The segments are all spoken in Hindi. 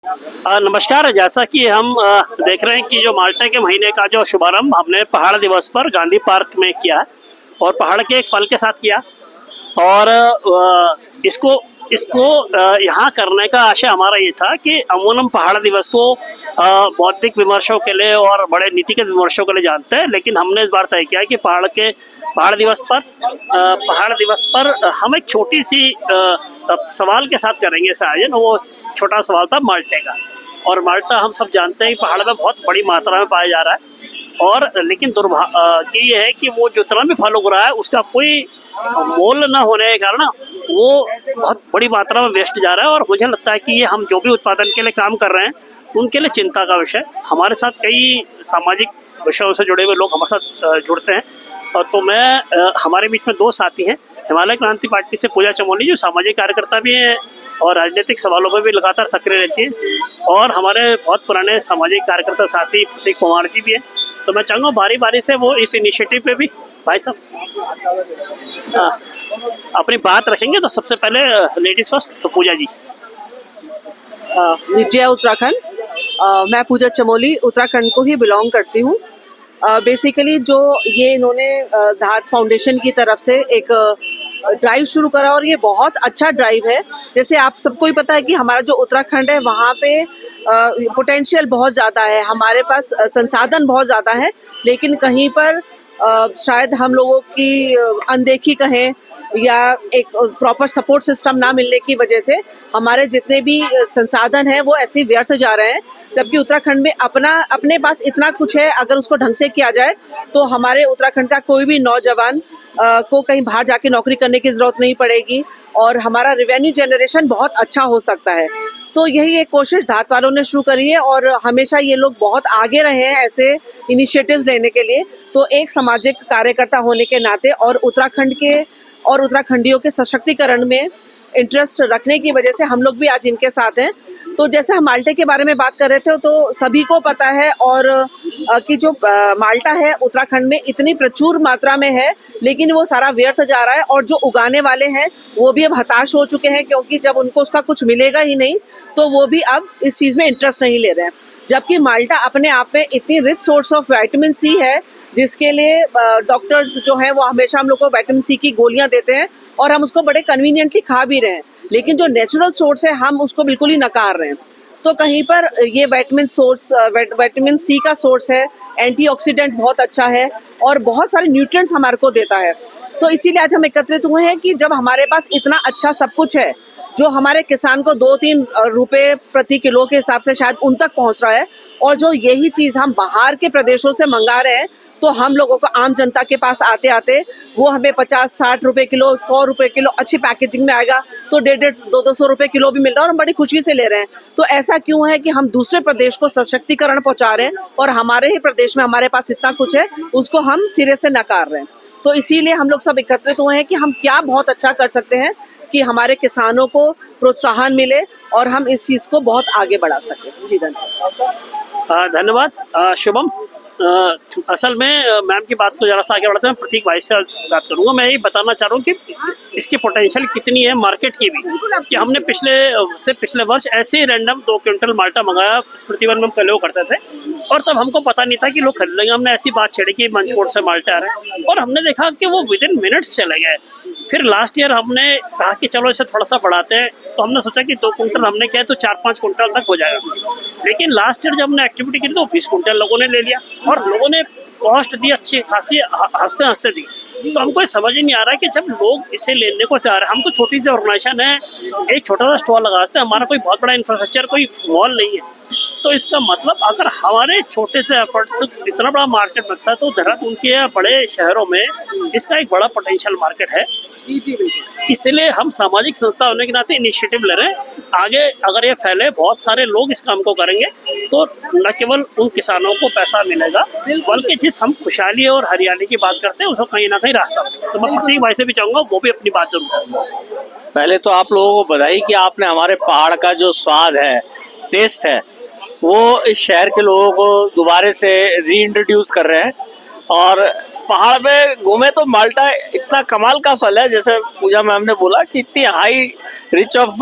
नमस्कार। जैसा कि हम देख रहे हैं कि जो माल्टा के महीने का जो शुभारंभ हमने पहाड़ दिवस पर गांधी पार्क में किया और पहाड़ के एक फल के साथ किया और इसको इसको यहाँ करने का आशय हमारा ये था कि अमूनम पहाड़ दिवस को बौद्धिक विमर्शों के लिए और बड़े नीतिगत विमर्शों के लिए जानते हैं, लेकिन हमने इस बार तय किया कि पहाड़ दिवस पर हम एक छोटी सी सवाल के साथ करेंगे इस आयोजन। वो छोटा सवाल था माल्टे का, और माल्टा हम सब जानते हैं कि पहाड़ में बहुत बड़ी मात्रा में पाया जा रहा है, और लेकिन दुर्भाग्य ये है कि वो जितना भी फल उग रहा है उसका कोई मोल न होने के कारण वो बहुत बड़ी मात्रा में वेस्ट जा रहा है। और मुझे लगता है कि ये हम जो भी उत्पादन के लिए काम कर रहे हैं उनके लिए चिंता का विषय। हमारे साथ कई सामाजिक विषयों से जुड़े हुए लोग हमारे साथ जुड़ते हैं, और तो मैं हमारे बीच में दो साथी हैं, हिमालय क्रांति पार्टी से पूजा चमोली जो सामाजिक कार्यकर्ता भी हैं और राजनीतिक सवालों पर भी लगातार सक्रिय रहती है, और हमारे बहुत पुराने सामाजिक कार्यकर्ता साथी प्रतीक कुमार जी भी हैं। तो मैं चाहूँगा बारी बारी से वो इस इनिशिएटिव पे भी भाई साहब अपनी बात रखेंगे। तो सबसे पहले लेडीज फर्स्ट, तो पूजा जी। जय उत्तराखंड। मैं पूजा चमोली उत्तराखंड को ही बिलोंग करती हूँ। बेसिकली जो ये इन्होंने धात फाउंडेशन की तरफ से एक ड्राइव शुरू करा, और ये बहुत अच्छा ड्राइव है। जैसे आप सबको ही पता है कि हमारा जो उत्तराखंड है वहाँ पे पोटेंशियल बहुत ज़्यादा है, हमारे पास संसाधन बहुत ज़्यादा है, लेकिन कहीं पर शायद हम लोगों की अनदेखी कहें या एक प्रॉपर सपोर्ट सिस्टम ना मिलने की वजह से हमारे जितने भी संसाधन हैं वो ऐसे ही व्यर्थ जा रहे हैं। जबकि उत्तराखंड में अपने पास इतना कुछ है, अगर उसको ढंग से किया जाए तो हमारे उत्तराखंड का कोई भी नौजवान को कहीं बाहर जाके नौकरी करने की ज़रूरत नहीं पड़ेगी, और हमारा रेवेन्यू जनरेशन बहुत अच्छा हो सकता है। तो यही एक कोशिश धात वालों ने शुरू करी है, और हमेशा ये लोग बहुत आगे रहे हैं ऐसे इनिशिएटिव्स लेने के लिए। तो एक सामाजिक कार्यकर्ता होने के नाते और उत्तराखंड के और उत्तराखंडियों के सशक्तिकरण में इंटरेस्ट रखने की वजह से हम लोग भी आज इनके साथ हैं। तो जैसे हम माल्टे के बारे में बात कर रहे थे, तो सभी को पता है और कि जो माल्टा है उत्तराखंड में इतनी प्रचुर मात्रा में है, लेकिन वो सारा व्यर्थ जा रहा है, और जो उगाने वाले हैं वो भी अब हताश हो चुके हैं, क्योंकि जब उनको उसका कुछ मिलेगा ही नहीं तो वो भी अब इस चीज़ में इंटरेस्ट नहीं ले रहे हैं। जबकि माल्टा अपने आप में इतनी rich source of vitamin C है, जिसके लिए डॉक्टर्स जो हैं वो हमेशा हम लोग को विटामिन सी की गोलियां देते हैं, और हम उसको बड़े कन्वीनियंटली खा भी रहे हैं, लेकिन जो नेचुरल सोर्स है हम उसको बिल्कुल ही नकार रहे हैं। तो कहीं पर ये विटामिन सी का सोर्स है, एंटीऑक्सीडेंट बहुत अच्छा है, और बहुत सारे न्यूट्रिएंट्स हमारे को देता है। तो इसीलिए आज हम एकत्रित हुए हैं कि जब हमारे पास इतना अच्छा सब कुछ है, जो हमारे किसान को 2-3 रुपए प्रति किलो के हिसाब से शायद उन तक पहुंच रहा है, और जो यही चीज़ हम बाहर के प्रदेशों से मंगा रहे हैं, तो हम लोगों को आम जनता के पास आते आते वो हमें 50-60 रुपए किलो, 100 रुपए किलो अच्छी पैकेजिंग में आएगा, तो 150-200 रुपए किलो भी मिल रहा है, और हम बड़ी खुशी से ले रहे हैं। तो ऐसा क्यों है कि हम दूसरे प्रदेश को सशक्तिकरण पहुंचा रहे हैं, और हमारे ही प्रदेश में हमारे पास इतना कुछ है उसको हम सिरे से नकार रहे हैं। तो इसीलिए हम लोग सब एकत्रित हुए हैं कि हम क्या बहुत अच्छा कर सकते हैं कि हमारे किसानों को प्रोत्साहन मिले और हम इस चीज़ को बहुत आगे बढ़ा सकें। जी धन्यवाद। शुभम, असल में मैम की बात को जरा सा आगे बढ़ाते हैं, प्रतीक भाई से बात करूंगा। मैं ये बताना चाह रहा हूँ कि इसकी पोटेंशियल कितनी है मार्केट की भी, कि हमने पिछले वर्ष ऐसे ही रैंडम 2 क्विंटल माल्टा मंगाया स्मृति वन में हम कलो करते थे, और तब हमको पता नहीं था कि लोग खरीद लेंगे। हमने ऐसी बात छेड़ी कि मंचकोट से माल्टा आ रहे हैं, और हमने देखा कि वो विदिन मिनट्स चले गए। फिर लास्ट ईयर हमने कहा कि चलो इसे थोड़ा सा बढ़ाते हैं, तो हमने सोचा कि 2 क्विंटल हमने किया तो 4-5 क्विंटल तक हो जाएगा। लेकिन लास्ट ईयर जब हमने एक्टिविटी की तो 20 क्विंटल लोगों ने ले लिया, और लोगों ने कॉस्ट दी अच्छी खासी, हंसते हंसते दी। तो हमको समझ ही नहीं आ रहा है कि जब लोग इसे लेने को चाह रहे हैं, हम तो छोटी सी ऑर्गेनाइजेशन है, एक छोटा सा स्टॉल लगा सकते हैं, हमारा कोई बहुत बड़ा इंफ्रास्ट्रक्चर, कोई मॉल नहीं है। तो इसका मतलब अगर हमारे छोटे से एफर्ट से इतना बड़ा मार्केट बचता है, तो देहरादून के बड़े शहरों में इसका एक बड़ा पोटेंशियल मार्केट है। इसलिए हम सामाजिक संस्था होने के नाते इनिशिएटिव ले रहे हैं। आगे अगर ये फैले, बहुत सारे लोग इस काम को करेंगे, तो न केवल उन किसानों को पैसा मिलेगा, बल्कि जिस हम खुशहाली और हरियाली की बात करते हैं उसको कहीं ना कहीं रास्ता। तो मैं प्रतीक भाई से भी चाहूँगा वो भी अपनी बात जरूर करें। पहले तो आप लोगों को बधाई कि आपने हमारे पहाड़ का जो स्वाद है, टेस्ट है, वो इस शहर के लोगों को दोबारा से रीइंट्रोड्यूस कर रहे हैं। और पहाड़ पे घूमे तो माल्टा इतना कमाल का फल है, जैसे पूजा मैम ने बोला कि इतनी हाई रिच ऑफ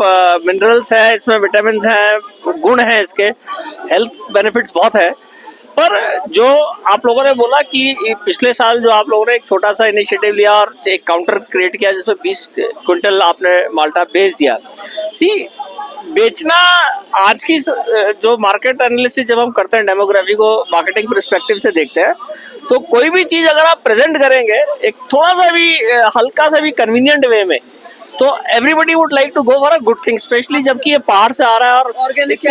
मिनरल्स है, इसमें विटामिन हैं, गुण हैं, इसके हेल्थ बेनिफिट्स बहुत है। पर जो आप लोगों ने बोला कि पिछले साल जो आप लोगों ने एक छोटा सा इनिशिएटिव लिया और एक काउंटर क्रिएट किया जिसमें 20 क्विंटल आपने माल्टा बेच दिया। सी बेचना आज की जो मार्केट एनालिसिस जब हम करते हैं, डेमोग्राफी को मार्केटिंग पर्सपेक्टिव से देखते हैं, तो कोई भी चीज अगर आप प्रेजेंट करेंगे एक थोड़ा सा भी हल्का सा भी कन्वीनियंट वे में, तो everybody would like to go for a good thing, specially जबकि ये पहाड़ से आ रहा है और ऑर्गेनिक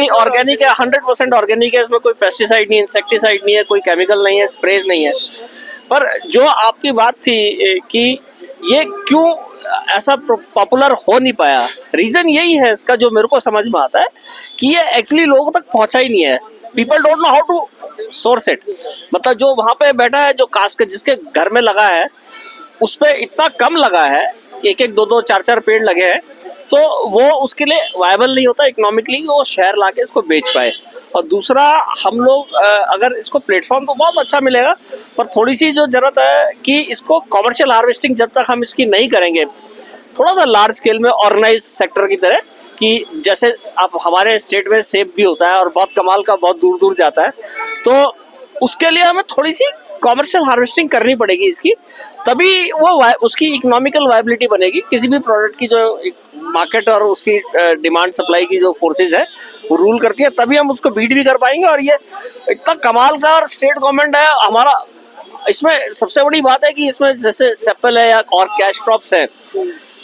है, 100% ऑर्गेनिक है, इसमें कोई पेस्टिसाइड नहीं, इंसेक्टिसाइड नहीं है, कोई केमिकल नहीं है, स्प्रेज नहीं है। पर जो आपकी बात थी कि ये क्यों ऐसा पॉपुलर हो नहीं पाया, रीजन यही है इसका जो मेरे को समझ में आता है कि ये एक्चुअली लोगों तक पहुंचा ही नहीं है। People don't know how to source it. मतलब जो वहां पे बैठा है, जो कास्ट जिसके घर में लगा है, उस पे इतना कम लगा है कि एक 2-2 4-4 पेड़ लगे हैं, तो वो उसके लिए वायबल नहीं होता इकोनॉमिकली वो शहर लाके इसको बेच पाए। और दूसरा, हम लोग अगर इसको प्लेटफॉर्म तो बहुत अच्छा मिलेगा, पर थोड़ी सी जो जरूरत है कि इसको कमर्शियल हार्वेस्टिंग जब तक हम इसकी नहीं करेंगे, थोड़ा सा लार्ज स्केल में ऑर्गेनाइज सेक्टर की तरह, कि जैसे आप हमारे स्टेट में सेब भी होता है और बहुत कमाल का बहुत दूर दूर जाता है, तो उसके लिए हमें थोड़ी सी कमर्शियल हार्वेस्टिंग करनी पड़ेगी इसकी, तभी वो उसकी इकोनॉमिकल वायबिलिटी बनेगी। किसी भी प्रोडक्ट की जो मार्केट और उसकी डिमांड सप्लाई की जो फोर्सेज है वो रूल करती है, तभी हम उसको बीट भी कर पाएंगे। और ये इतना कमाल का और स्टेट गवर्नमेंट है हमारा, इसमें सबसे बड़ी बात है कि इसमें जैसे सेपल है या और कैश क्रॉप्स है,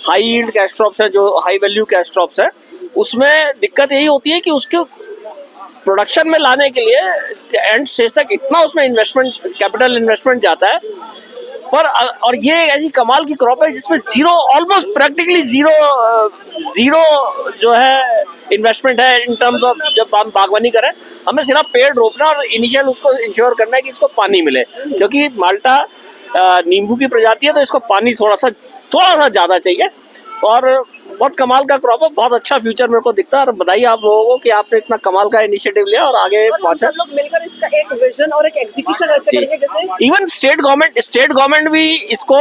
हाई यील्ड कैश क्रॉप्स है, जो हाई वैल्यू कैश क्रॉप्स है, उसमें दिक्कत यही होती है कि उसके प्रोडक्शन में लाने के लिए एंड स्टेज तक इतना उसमें इन्वेस्टमेंट, कैपिटल इन्वेस्टमेंट जाता है। पर और ये ऐसी कमाल की क्रॉप है जिसमें जीरो, ऑलमोस्ट प्रैक्टिकली जीरो जो है इन्वेस्टमेंट है इन टर्म्स ऑफ, जब हम बागवानी करें हमें सिर्फ पेड़ रोपना और इनिशियल उसको इंश्योर करना है कि इसको पानी मिले, क्योंकि माल्टा नींबू की प्रजाति है, तो इसको पानी थोड़ा सा ज़्यादा चाहिए। और बहुत कमाल का क्रॉप है, बहुत अच्छा फ्यूचर मेरे को दिखता है। और बधाई आप लोगों को कि आपने इतना कमाल का इनिशिएटिव लिया और आगे पहुंचा। सब लोग मिलकर इसका एक विजन और एक एग्जीक्यूशन अच्छा करेंगे। जैसे इवन स्टेट गवर्नमेंट भी इसको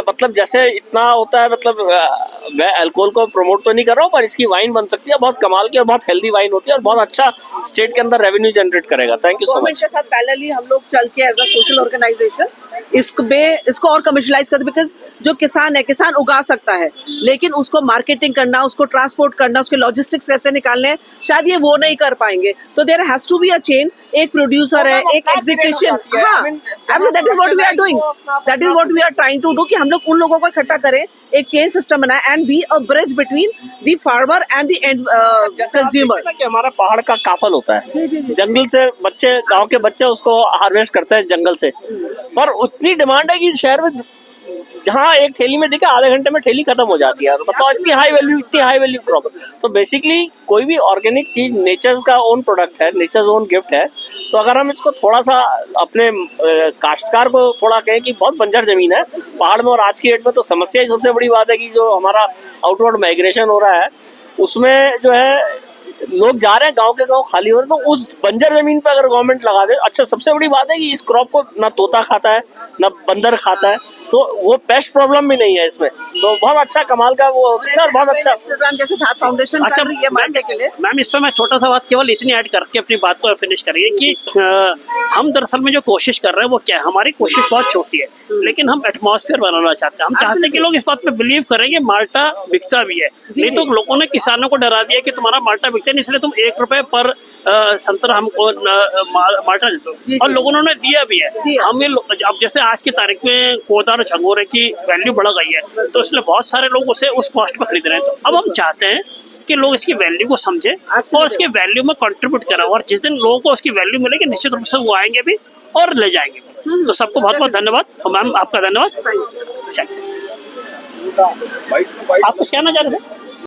मतलब जैसे इतना होता है, मतलब मैं अल्कोहल को प्रमोट तो नहीं कर रहा हूँ, पर इसकी वाइन बन सकती है, बहुत कमाल की और बहुत हेल्दी वाइन होती है और बहुत अच्छा स्टेट के अंदर रेवेन्यू जनरेट करेगा। Thank you so much. के साथ पैरेलली हम लोग चल के एज अ सोशल ऑर्गेनाइजेशन इसको और कमर्शलाइज करते, बिकॉज जो किसान है, किसान उगा सकता है, लेकिन उसको मार्केटिंग करना, उसको ट्रांसपोर्ट करना, उसके लॉजिस्टिक्स कैसे निकालने हैं, शायद ये वो नहीं कर पाएंगे। तो there has to be a chain, एक प्रोड्यूसर है, एक एग्जीक्यूशन। हाँ, that is what we are doing, that is what we are trying to do, कि हम लोग उन लोगों को इकट्ठा करें, एक चेन सिस्टम बनाए and be a bridge between the farmer and the end consumer. हमारा पहाड़ का काफल होता है, जंगल से बच्चे, गांव के बच्चे उसको हार्वेस्ट करते हैं जंगल से, पर उतनी डिमांड है कि शहर में जहाँ एक थैली में दिखे आधे घंटे में थैली खत्म हो जाती है। मतलब इतनी हाई वैल्यू क्रॉप। तो बेसिकली कोई भी ऑर्गेनिक चीज नेचर्स का ओन प्रोडक्ट है, नेचर्स ओन गिफ्ट है। तो अगर हम इसको थोड़ा सा अपने काश्तकार को थोड़ा कहें कि बहुत बंजर जमीन है पहाड़ में, और आज की डेट में तो समस्या ही सबसे बड़ी बात है कि जो हमारा आउटवर्ड माइग्रेशन हो रहा है, उसमें जो है लोग जा रहे हैं, गांव के गांव खाली हो रहे हैं। तो उस बंजर जमीन पे अगर गवर्नमेंट लगा दे, अच्छा सबसे बड़ी बात है कि इस क्रॉप को ना तोता खाता है ना बंदर खाता है, तो वो पेस्ट प्रॉब्लम भी नहीं है इसमें। तो बहुत अच्छा कमाल का वो बहुत अच्छा प्रोग्राम जैसे धात फाउंडेशन। अच्छा मैम, इस पर मैं छोटा सा बात केवल इतनी ऐड करके अपनी बात को फिनिश करेंगे कि हम दरअसल में जो कोशिश कर रहे हैं वो क्या है, हमारी कोशिश बहुत छोटी है, लेकिन हम एटमॉस्फेयर बनाना चाहते हैं। हम चाहते हैं कि लोग इस बात पे बिलीव करें कि माल्टा बिकता भी है। नहीं तो लोगों ने किसानों को डरा दिया कि तुम्हारा माल्टा बिकता नहीं, इसलिए तुम 1 रुपए पर संतरा हमको माल्टा देते हो, और लोगों ने दिया भी है। हम ये अब जैसे आज की तारीख में कोदार और झंगोरे की वैल्यू बढ़ गई है, तो इसलिए बहुत सारे लोग उसे उस कॉस्ट पर खरीद रहे हैं। तो अब हम चाहते हैं कि लोग इसकी वैल्यू को समझें और इसके वैल्यू में कंट्रीब्यूट करें, और जिस दिन लोगों को उसकी वैल्यू मिलेगी निश्चित रूप से वो आएंगे भी और ले जाएंगे भी। तो सबको बहुत बहुत धन्यवाद, और मैम आपका धन्यवाद। आप कुछ कहना चाह रहे थे?